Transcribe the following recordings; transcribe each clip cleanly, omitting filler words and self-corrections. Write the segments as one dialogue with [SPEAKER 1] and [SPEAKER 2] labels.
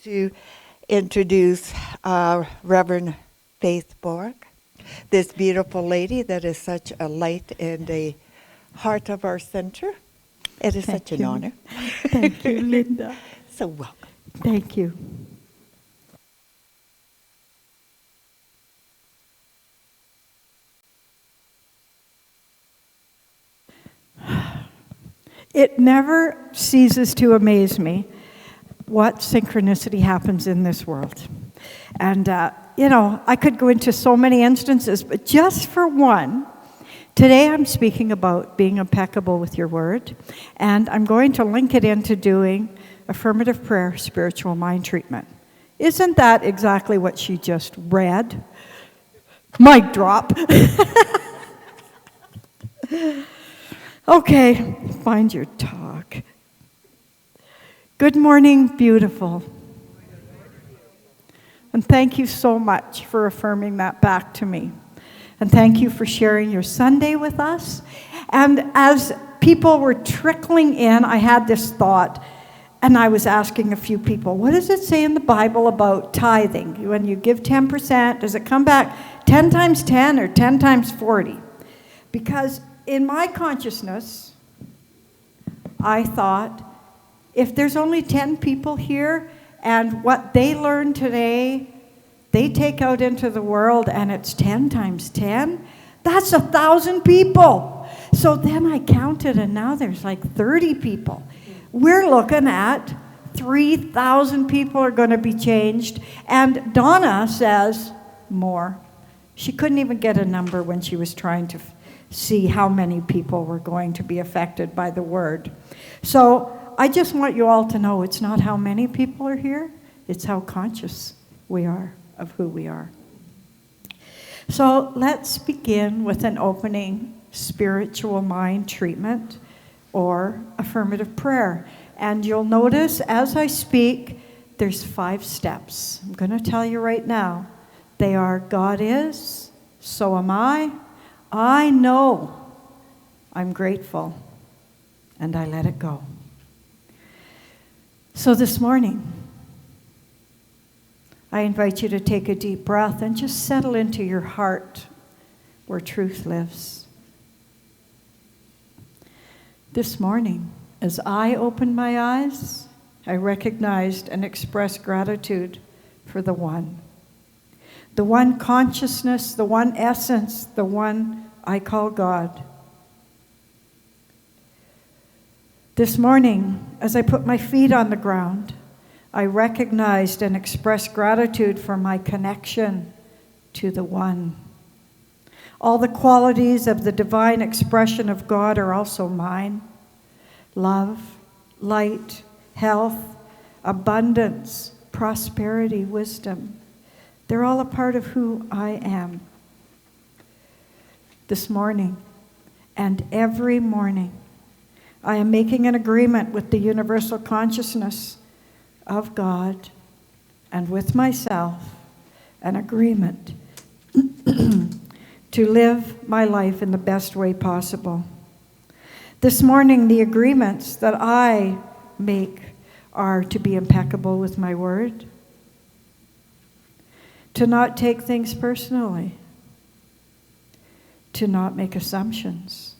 [SPEAKER 1] to introduce Reverend Faith Boruck, this beautiful lady that is such a light in the heart of our center. It is such an honor.
[SPEAKER 2] Thank you, Linda.
[SPEAKER 1] So welcome.
[SPEAKER 2] Thank you. It never ceases to amaze me what synchronicity happens in this world. And, I could go into so many instances, but just for one, today I'm speaking about being impeccable with your word, and I'm going to link it into doing affirmative prayer, spiritual mind treatment. Isn't that exactly what she just read? Mic drop. Okay, find your talk. Good morning, beautiful. And thank you so much for affirming that back to me. And thank you for sharing your Sunday with us. And as people were trickling in, I had this thought, and I was asking a few people, what does it say in the Bible about tithing? When you give 10%, does it come back 10 times 10 or 10 times 40? Because in my consciousness, I thought, if there's only 10 people here, and what they learn today, they take out into the world, and it's 10 times 10, that's 1,000 people. So then I counted, and now there's like 30 people. We're looking at 3,000 people are going to be changed, and Donna says more. She couldn't even get a number when she was trying to see how many people were going to be affected by the word. So I just want you all to know it's not how many people are here, it's how conscious we are of who we are. So let's begin with an opening spiritual mind treatment or affirmative prayer. And you'll notice as I speak, there's 5 steps. I'm going to tell you right now. They are God is, so am I know, I'm grateful, and I let it go. So this morning, I invite you to take a deep breath and just settle into your heart where truth lives. This morning, as I opened my eyes, I recognized and expressed gratitude for the one consciousness, the one essence, the one I call God. This morning, as I put my feet on the ground, I recognized and expressed gratitude for my connection to the One. All the qualities of the divine expression of God are also mine. Love, light, health, abundance, prosperity, wisdom. They're all a part of who I am. This morning and every morning, I am making an agreement with the universal consciousness of God and with myself, an agreement to live my life in the best way possible. This morning, the agreements that I make are to be impeccable with my word, to not take things personally, to not make assumptions,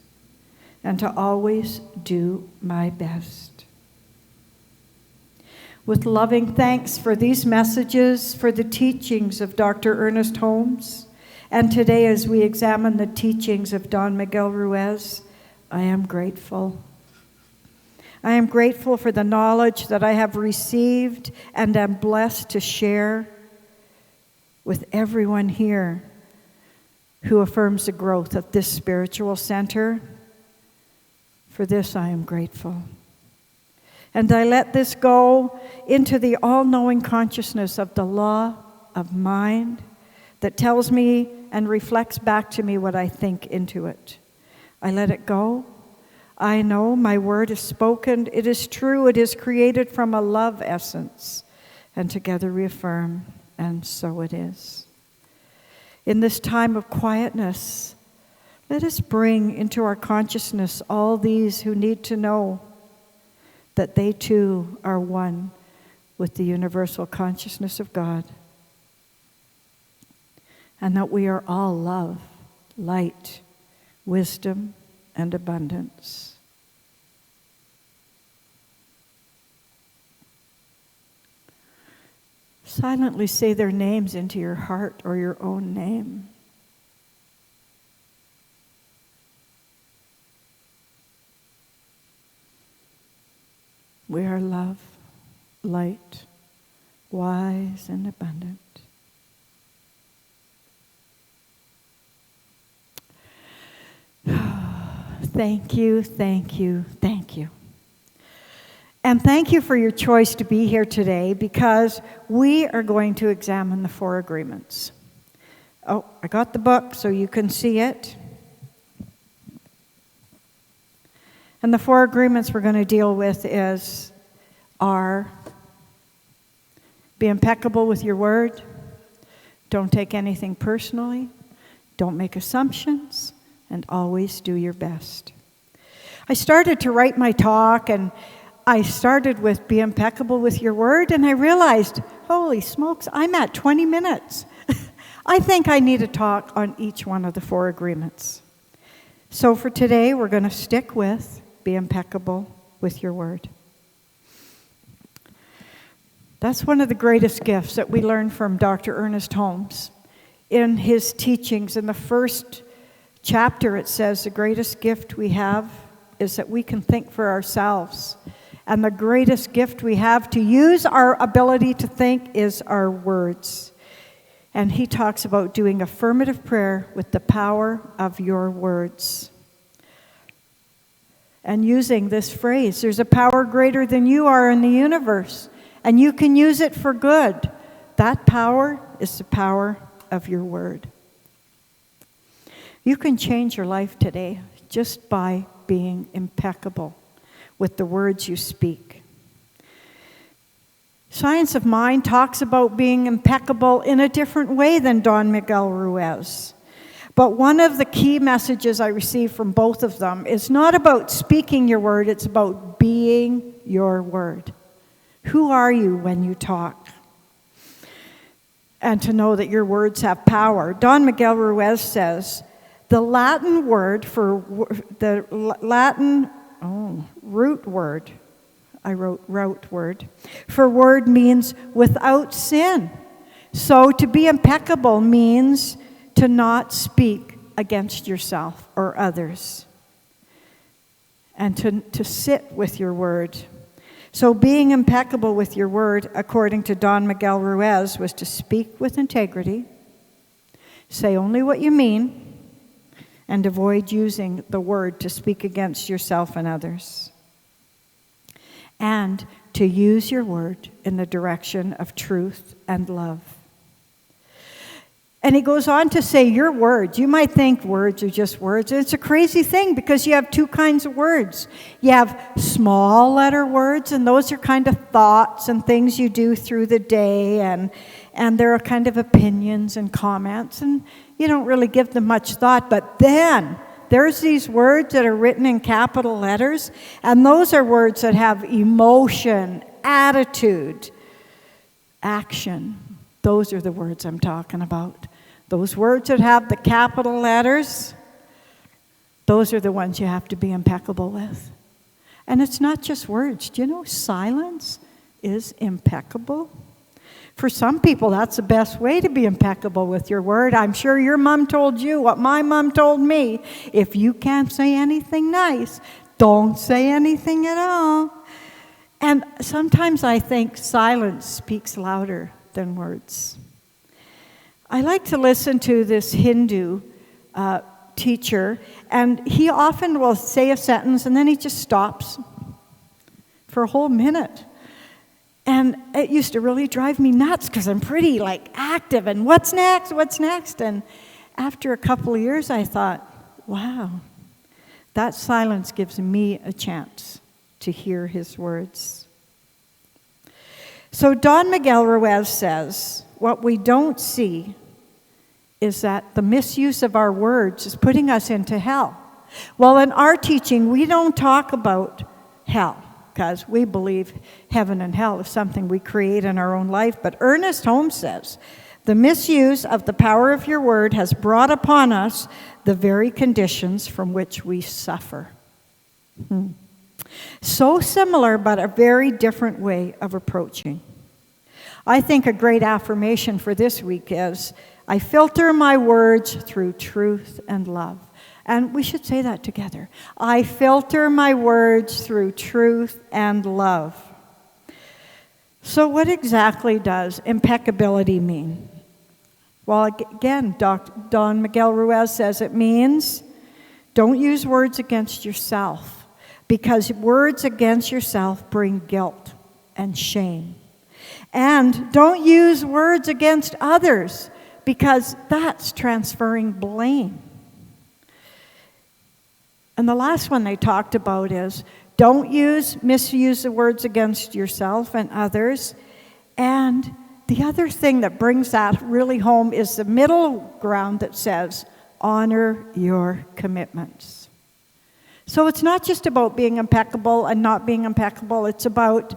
[SPEAKER 2] and to always do my best. With loving thanks for these messages, for the teachings of Dr. Ernest Holmes, and today as we examine the teachings of Don Miguel Ruiz, I am grateful. I am grateful for the knowledge that I have received and am blessed to share with everyone here who affirms the growth of this spiritual center. For this I am grateful. And I let this go into the all-knowing consciousness of the law of mind that tells me and reflects back to me what I think into it. I let it go. I know my word is spoken. It is true. It is created from a love essence. And together we affirm, and so it is. In this time of quietness, let us bring into our consciousness all these who need to know that they too are one with the universal consciousness of God, and that we are all love, light, wisdom, and abundance. Silently say their names into your heart or your own name. We are love, light, wise, and abundant. Thank you, thank you, thank you. And thank you for your choice to be here today, because we are going to examine the 4 agreements. Oh, I got the book so you can see it. And the 4 agreements we're going to deal with are be impeccable with your word, don't take anything personally, don't make assumptions, and always do your best. I started to write my talk, and I started with be impeccable with your word, and I realized, holy smokes, I'm at 20 minutes. I think I need a talk on each one of the 4 agreements. So for today, we're going to stick with be impeccable with your word. That's one of the greatest gifts that we learn from Dr. Ernest Holmes. In his teachings, in the first chapter, it says the greatest gift we have is that we can think for ourselves. And the greatest gift we have to use our ability to think is our words. And he talks about doing affirmative prayer with the power of your words. And using this phrase, there's a power greater than you are in the universe, and you can use it for good. That power is the power of your word. You can change your life today just by being impeccable with the words you speak. Science of Mind talks about being impeccable in a different way than Don Miguel Ruiz. But one of the key messages I received from both of them is not about speaking your word, it's about being your word. Who are you when you talk? And to know that your words have power. Don Miguel Ruiz says, the Latin word for the Latin root word, I wrote route word, for word means without sin. So to be impeccable means to not speak against yourself or others. And to sit with your word. So being impeccable with your word, according to Don Miguel Ruiz, was to speak with integrity, say only what you mean, and avoid using the word to speak against yourself and others. And to use your word in the direction of truth and love. And he goes on to say your words. You might think words are just words. It's a crazy thing because you have 2 kinds of words. You have small letter words, and those are kind of thoughts and things you do through the day, and there are kind of opinions and comments, and you don't really give them much thought. But then there's these words that are written in capital letters, and those are words that have emotion, attitude, action. Those are the words I'm talking about. Those words that have the capital letters, those are the ones you have to be impeccable with. And it's not just words. Do you know silence is impeccable? For some people, that's the best way to be impeccable with your word. I'm sure your mom told you what my mom told me. If you can't say anything nice, don't say anything at all. And sometimes I think silence speaks louder than words. I like to listen to this Hindu teacher, and he often will say a sentence and then he just stops for a whole minute. And it used to really drive me nuts because I'm pretty active and what's next? And after a couple of years I thought, wow, that silence gives me a chance to hear his words. So Don Miguel Ruiz says, what we don't see is that the misuse of our words is putting us into hell. Well, in our teaching, we don't talk about hell, because we believe heaven and hell is something we create in our own life. But Ernest Holmes says, the misuse of the power of your word has brought upon us the very conditions from which we suffer. So similar, but a very different way of approaching. I think a great affirmation for this week is, I filter my words through truth and love. And we should say that together. I filter my words through truth and love. So what exactly does impeccability mean? Well, again, Don Miguel Ruiz says it means don't use words against yourself, because words against yourself bring guilt and shame. And don't use words against others, because that's transferring blame. And the last one they talked about is don't misuse the words against yourself and others. And the other thing that brings that really home is the middle ground that says, honor your commitments. So it's not just about being impeccable and not being impeccable. It's about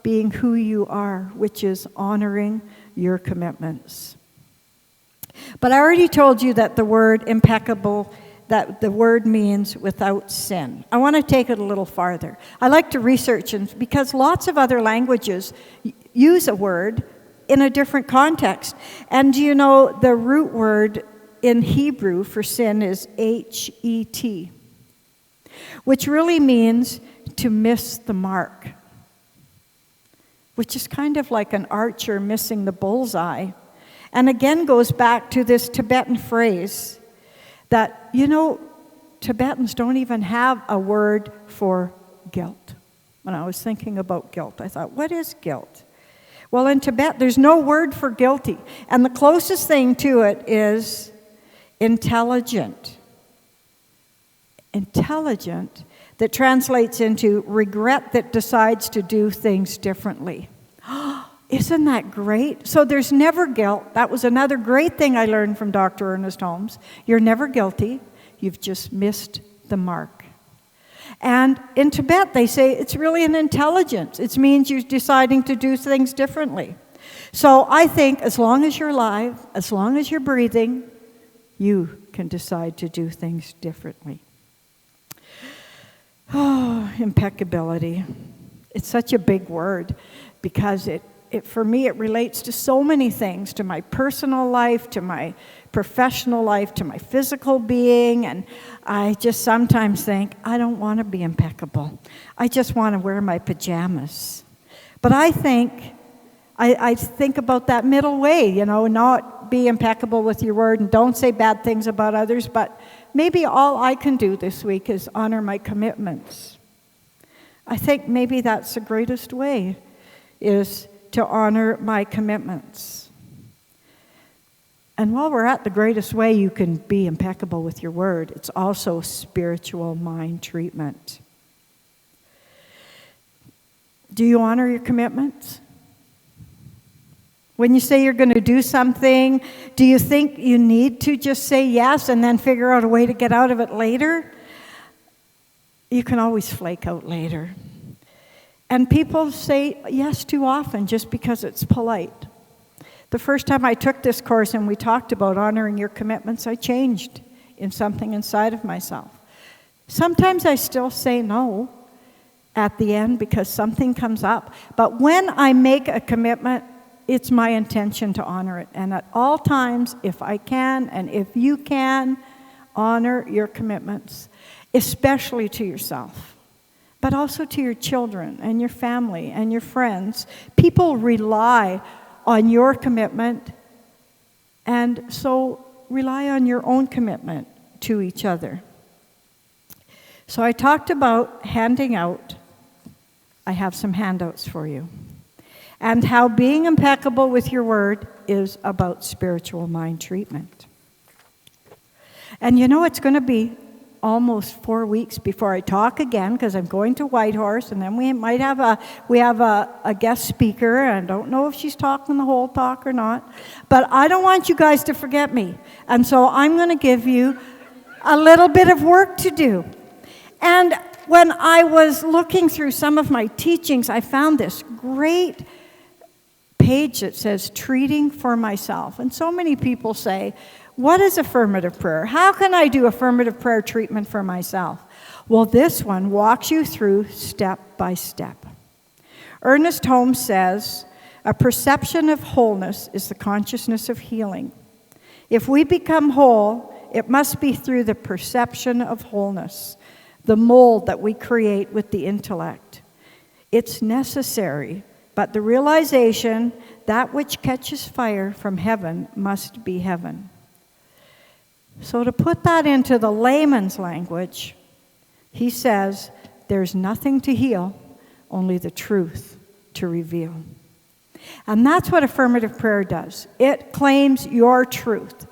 [SPEAKER 2] being who you are, which is honoring your commitments. But I already told you that the word impeccable, that the word means without sin. I want to take it a little farther. I like to research, because lots of other languages use a word in a different context. And do you know the root word in Hebrew for sin is het, which really means to miss the mark, which is kind of like an archer missing the bullseye. And again goes back to this Tibetan phrase that, Tibetans don't even have a word for guilt. When I was thinking about guilt, I thought, what is guilt? Well, in Tibet, there's no word for guilty. And the closest thing to it is intelligent. Intelligent, that translates into regret that decides to do things differently. Isn't that great? So there's never guilt. That was another great thing I learned from Dr. Ernest Holmes. You're never guilty. You've just missed the mark. And in Tibet, they say it's really an intelligence. It means you're deciding to do things differently. So I think as long as you're alive, as long as you're breathing, you can decide to do things differently. Oh, impeccability. It's such a big word because for me, it relates to so many things, to my personal life, to my professional life, to my physical being, and I just sometimes think, I don't want to be impeccable. I just want to wear my pajamas. But I think about that middle way, not be impeccable with your word and don't say bad things about others, but maybe all I can do this week is honor my commitments. I think maybe that's the greatest way, is to honor my commitments. And while we're at the greatest way you can be impeccable with your word, it's also spiritual mind treatment. Do you honor your commitments? When you say you're going to do something, do you think you need to just say yes and then figure out a way to get out of it later? You can always flake out later. And people say yes too often just because it's polite. The first time I took this course and we talked about honoring your commitments, I changed in something inside of myself. Sometimes I still say no at the end because something comes up. But when I make a commitment, it's my intention to honor it. And at all times, if I can and if you can, honor your commitments, especially to yourself, but also to your children and your family and your friends. People rely on your commitment, and so rely on your own commitment to each other. So I talked about handing out. I have some handouts for you. And how being impeccable with your word is about spiritual mind treatment. And it's going to be almost 4 weeks before I talk again, because I'm going to Whitehorse, and then we have a guest speaker, and I don't know if she's talking the whole talk or not. But I don't want you guys to forget me. And so I'm going to give you a little bit of work to do. And when I was looking through some of my teachings, I found this great page that says treating for myself. And so many people say, what is affirmative prayer? How can I do affirmative prayer treatment for myself? Well, this one walks you through step by step. Ernest Holmes says, a perception of wholeness is the consciousness of healing. If we become whole, it must be through the perception of wholeness, the mold that we create with the intellect. It's necessary, but the realization that which catches fire from heaven must be heaven. So to put that into the layman's language, he says, there's nothing to heal, only the truth to reveal. And that's what affirmative prayer does. It claims your truth.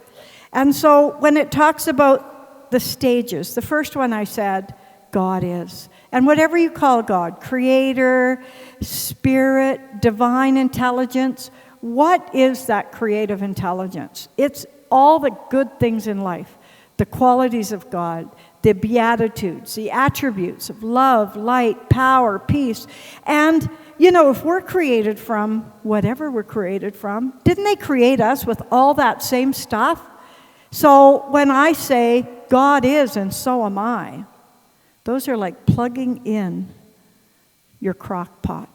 [SPEAKER 2] And so when it talks about the stages, the first one I said, God is. And whatever you call God, creator, spirit, divine intelligence, what is that creative intelligence? It's all the good things in life, the qualities of God, the beatitudes, the attributes of love, light, power, peace. And, you know, if we're created from whatever we're created from, didn't they create us with all that same stuff? So when I say God is and so am I, those are like plugging in your crock pot.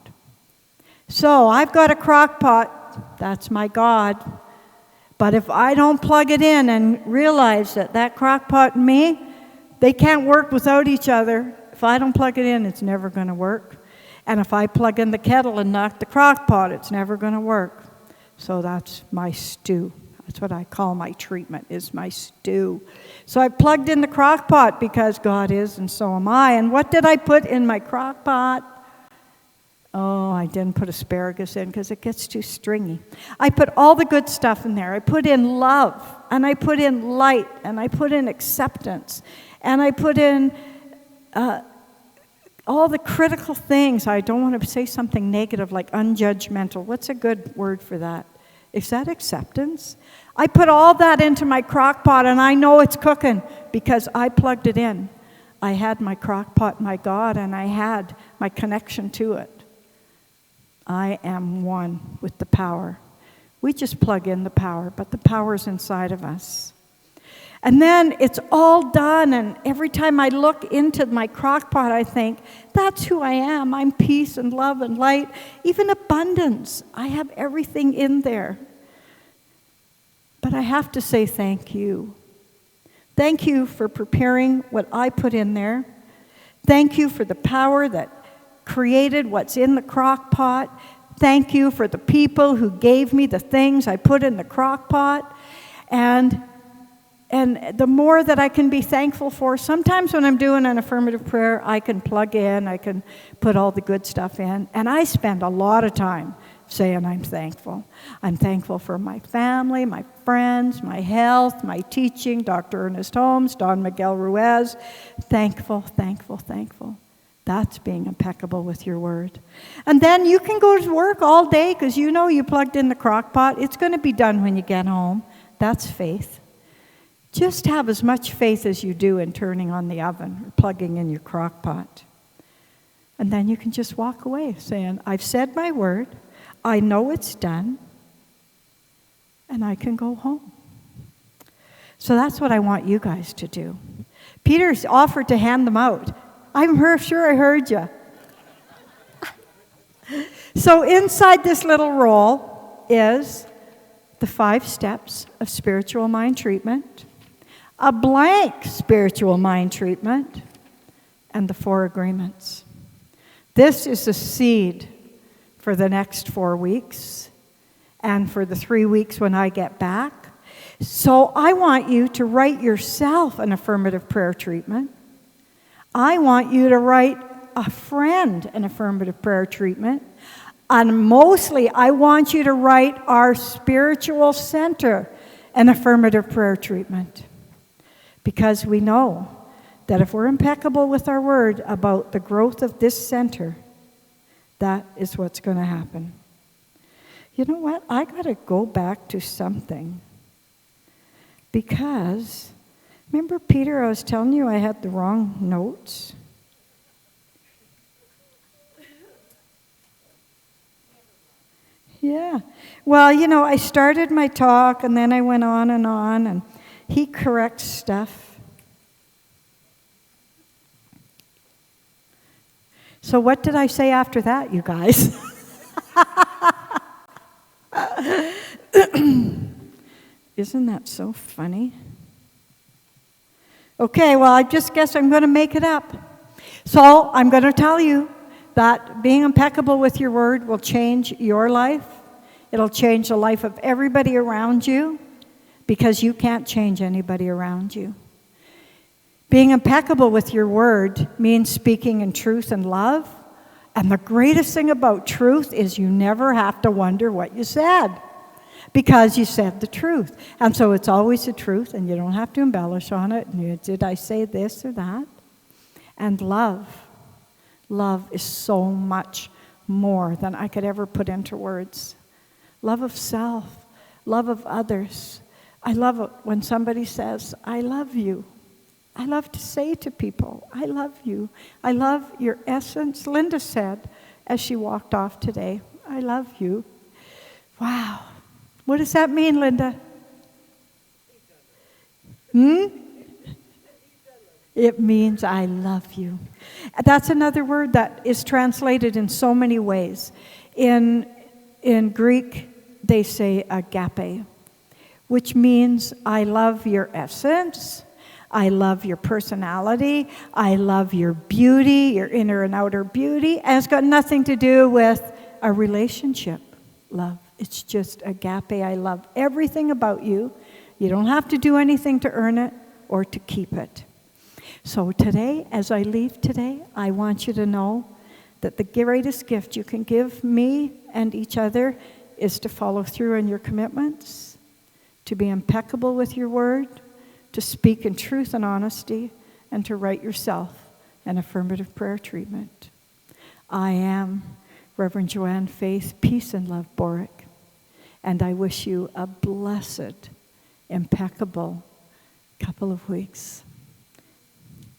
[SPEAKER 2] So I've got a crock pot, that's my God. But if I don't plug it in and realize that that crock pot and me, they can't work without each other. If I don't plug it in, it's never going to work. And if I plug in the kettle and knock the crock pot, it's never going to work. So that's my stew. That's what I call my treatment, is my stew. So I plugged in the crock pot because God is and so am I. And what did I put in my crock pot? Oh, I didn't put asparagus in because it gets too stringy. I put all the good stuff in there. I put in love, and I put in light, and I put in acceptance, and I put in all the critical things. I don't want to say something negative like unjudgmental. What's a good word for that? Is that acceptance? I put all that into my crock pot, and I know it's cooking because I plugged it in. I had my crock pot, my God, and I had my connection to it. I am one with the power. We just plug in the power, but the power is inside of us. And then it's all done, and every time I look into my crock pot, I think, that's who I am. I'm peace and love and light, even abundance. I have everything in there. But I have to say thank you. Thank you for preparing what I put in there. Thank you for the power that created what's in the crock pot. Thank you for the people who gave me the things I put in the crock pot. And the more that I can be thankful for, sometimes when I'm doing an affirmative prayer, I can plug in, I can put all the good stuff in, and I spend a lot of time saying I'm thankful. I'm thankful for my family, my friends, my health, my teaching, Dr. Ernest Holmes, Don Miguel Ruiz. Thankful, thankful, thankful. That's being impeccable with your word. And then you can go to work all day because you know you plugged in the crock pot. It's going to be done when you get home. That's faith. Just have as much faith as you do in turning on the oven or plugging in your crock pot. And then you can just walk away saying, I've said my word, I know it's done, and I can go home. So that's what I want you guys to do. Peter's offered to hand them out. I'm sure I heard you. So inside this little roll is the 5 steps of spiritual mind treatment, a blank spiritual mind treatment, and the 4 agreements. This is the seed for the next 4 weeks and for the 3 weeks when I get back. So I want you to write yourself an affirmative prayer treatment. I want you to write a friend an affirmative prayer treatment. And mostly, I want you to write our spiritual center an affirmative prayer treatment. Because we know that if we're impeccable with our word about the growth of this center, that is what's going to happen. You know what? I got to go back to something. Because, remember, Peter, I was telling you I had the wrong notes? Yeah. Well, I started my talk and then I went on, and he corrects stuff. So what did I say after that, you guys? Isn't that so funny? Okay, well, I just guess I'm going to make it up. So I'm going to tell you that being impeccable with your word will change your life. It'll change the life of everybody around you, because you can't change anybody around you. Being impeccable with your word means speaking in truth and love. And the greatest thing about truth is you never have to wonder what you said, because you said the truth. And so it's always the truth, and you don't have to embellish on it. Did I say this or that? And love. Love is so much more than I could ever put into words. Love of self, love of others. I love it when somebody says, I love you. I love to say to people, I love you. I love your essence. Linda said as she walked off today, I love you. Wow. What does that mean, Linda? It means I love you. That's another word that is translated in so many ways. In Greek, they say agape, which means I love your essence, I love your personality, I love your beauty, your inner and outer beauty, and it's got nothing to do with a relationship love. It's just agape. I love everything about you. You don't have to do anything to earn it or to keep it. So today, as I leave today, I want you to know that the greatest gift you can give me and each other is to follow through on your commitments, to be impeccable with your word, to speak in truth and honesty, and to write yourself an affirmative prayer treatment. I am Reverend Joanne Faith, Peace and Love Boruck, and I wish you a blessed, impeccable couple of weeks.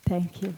[SPEAKER 2] Thank you.